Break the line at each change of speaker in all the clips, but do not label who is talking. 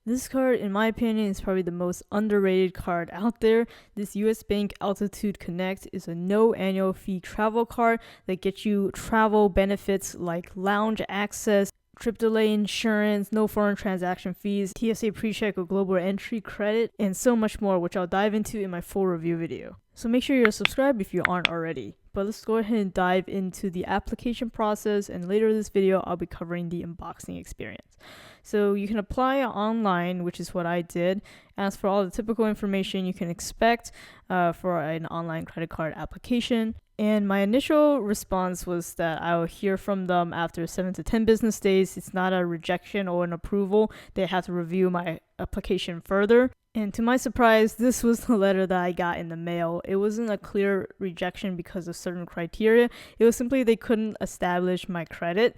This card, in my opinion, is probably the most underrated card out there. This US Bank Altitude Connect is a no annual fee travel card that gets you travel benefits like lounge access, trip delay insurance, no foreign transaction fees, TSA PreCheck or global entry credit, and so much more, which I'll dive into in my full review video. So make sure you're subscribed if you aren't already. But let's go ahead and dive into the application process, and later in this video I'll be covering the unboxing experience. So you can apply online, which is what I did. As for all the typical information you can expect for an online credit card application. And my initial response was that I will hear from them after 7 to 10 business days. It's not a rejection or an approval. They have to review my application further. And to my surprise, this was the letter that I got in the mail. It wasn't a clear rejection because of certain criteria. It was simply they couldn't establish my credit.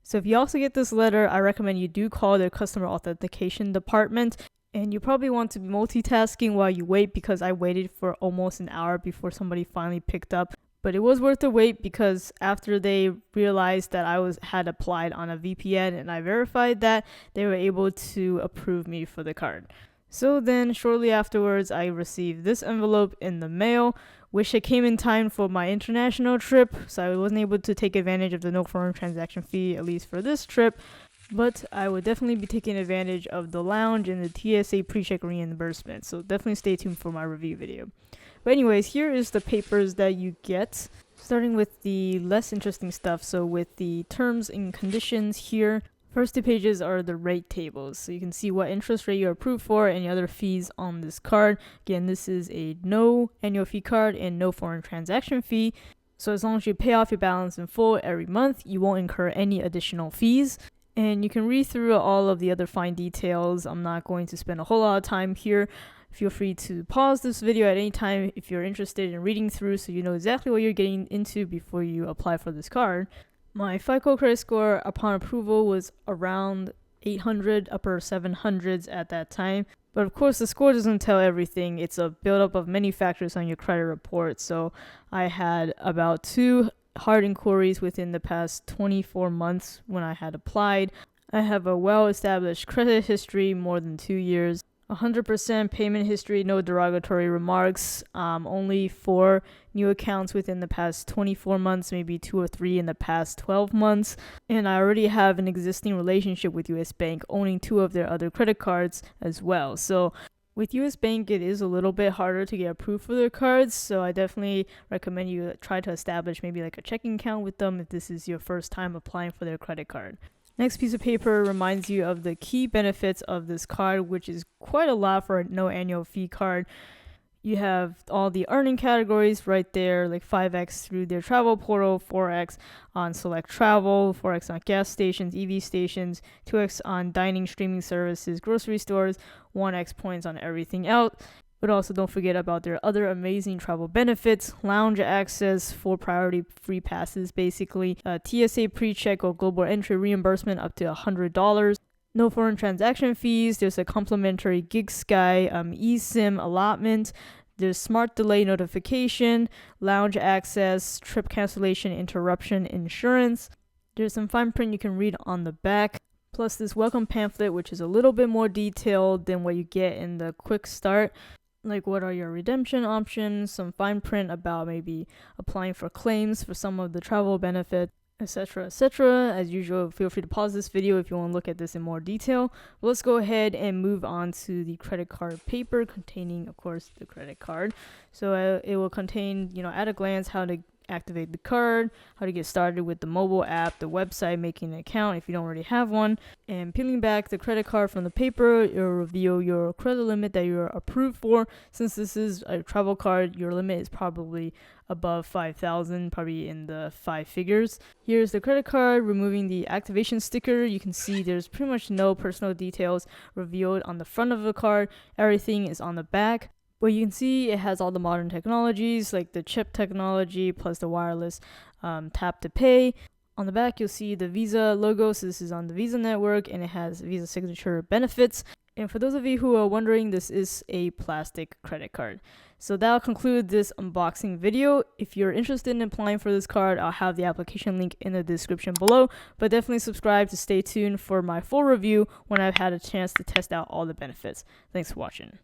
So if you also get this letter, I recommend you do call their customer authentication department. And you probably want to be multitasking while you wait, because I waited for almost an hour before somebody finally picked up. But it was worth the wait, because after they realized that I had applied on a VPN and I verified that, they were able to approve me for the card. So then shortly afterwards, I received this envelope in the mail, which it came in time for my international trip, so I wasn't able to take advantage of the no foreign transaction fee, at least for this trip. But I would definitely be taking advantage of the lounge and the TSA PreCheck reimbursement, so definitely stay tuned for my review video. But anyways, here is the papers that you get, starting with the less interesting stuff. So with the terms and conditions here, first two pages are the rate tables, so you can see what interest rate you're approved for, any other fees on this card. Again, this is a no annual fee card and no foreign transaction fee. So as long as you pay off your balance in full every month, you won't incur any additional fees. And you can read through all of the other fine details. I'm not going to spend a whole lot of time here. Feel free to pause this video at any time if you're interested in reading through, so you know exactly what you're getting into before you apply for this card. My FICO credit score upon approval was around 800, upper 700s at that time. But of course, the score doesn't tell everything. It's a buildup of many factors on your credit report. So I had about 2 hard inquiries within the past 24 months when I had applied. I have a well-established credit history, more than 2 years. 100% payment history, no derogatory remarks, only 4 new accounts within the past 24 months, maybe 2 or 3 in the past 12 months. And I already have an existing relationship with US Bank, owning 2 of their other credit cards as well. So with US Bank, it is a little bit harder to get approved for their cards, so I definitely recommend you try to establish maybe like a checking account with them if this is your first time applying for their credit card. Next piece of paper reminds you of the key benefits of this card, which is quite a lot for a no annual fee card. You have all the earning categories right there, like 5x through their travel portal, 4x on select travel, 4x on gas stations, EV stations, 2x on dining, streaming services, grocery stores, 1x points on everything else. But also don't forget about their other amazing travel benefits, lounge access, 4 priority free passes basically, TSA PreCheck or global entry reimbursement up to $100. No foreign transaction fees. There's a complimentary GigSky eSIM allotment. There's smart delay notification, lounge access, trip cancellation interruption insurance. There's some fine print you can read on the back. Plus this welcome pamphlet, which is a little bit more detailed than what you get in the quick start. Like what are your redemption options, some fine print about maybe applying for claims for some of the travel benefits, etc., etc. As usual, feel free to pause this video if you want to look at this in more detail. But let's go ahead and move on to the credit card paper containing, of course, the credit card. So it will contain, at a glance, how to activate the card, how to get started with the mobile app, the website, making an account if you don't already have one. And peeling back the credit card from the paper, it will reveal your credit limit that you're approved for. Since this is a travel card, your limit is probably above 5,000, probably in the 5 figures. Here's the credit card. Removing the activation sticker, you can see there's pretty much no personal details revealed on the front of the card. Everything is on the back. But you can see it has all the modern technologies like the chip technology plus the wireless tap to pay. On the back, you'll see the Visa logo. So this is on the Visa network and it has Visa signature benefits. And for those of you who are wondering, this is a plastic credit card. So that'll conclude this unboxing video. If you're interested in applying for this card, I'll have the application link in the description below, but definitely subscribe to stay tuned for my full review when I've had a chance to test out all the benefits. Thanks for watching.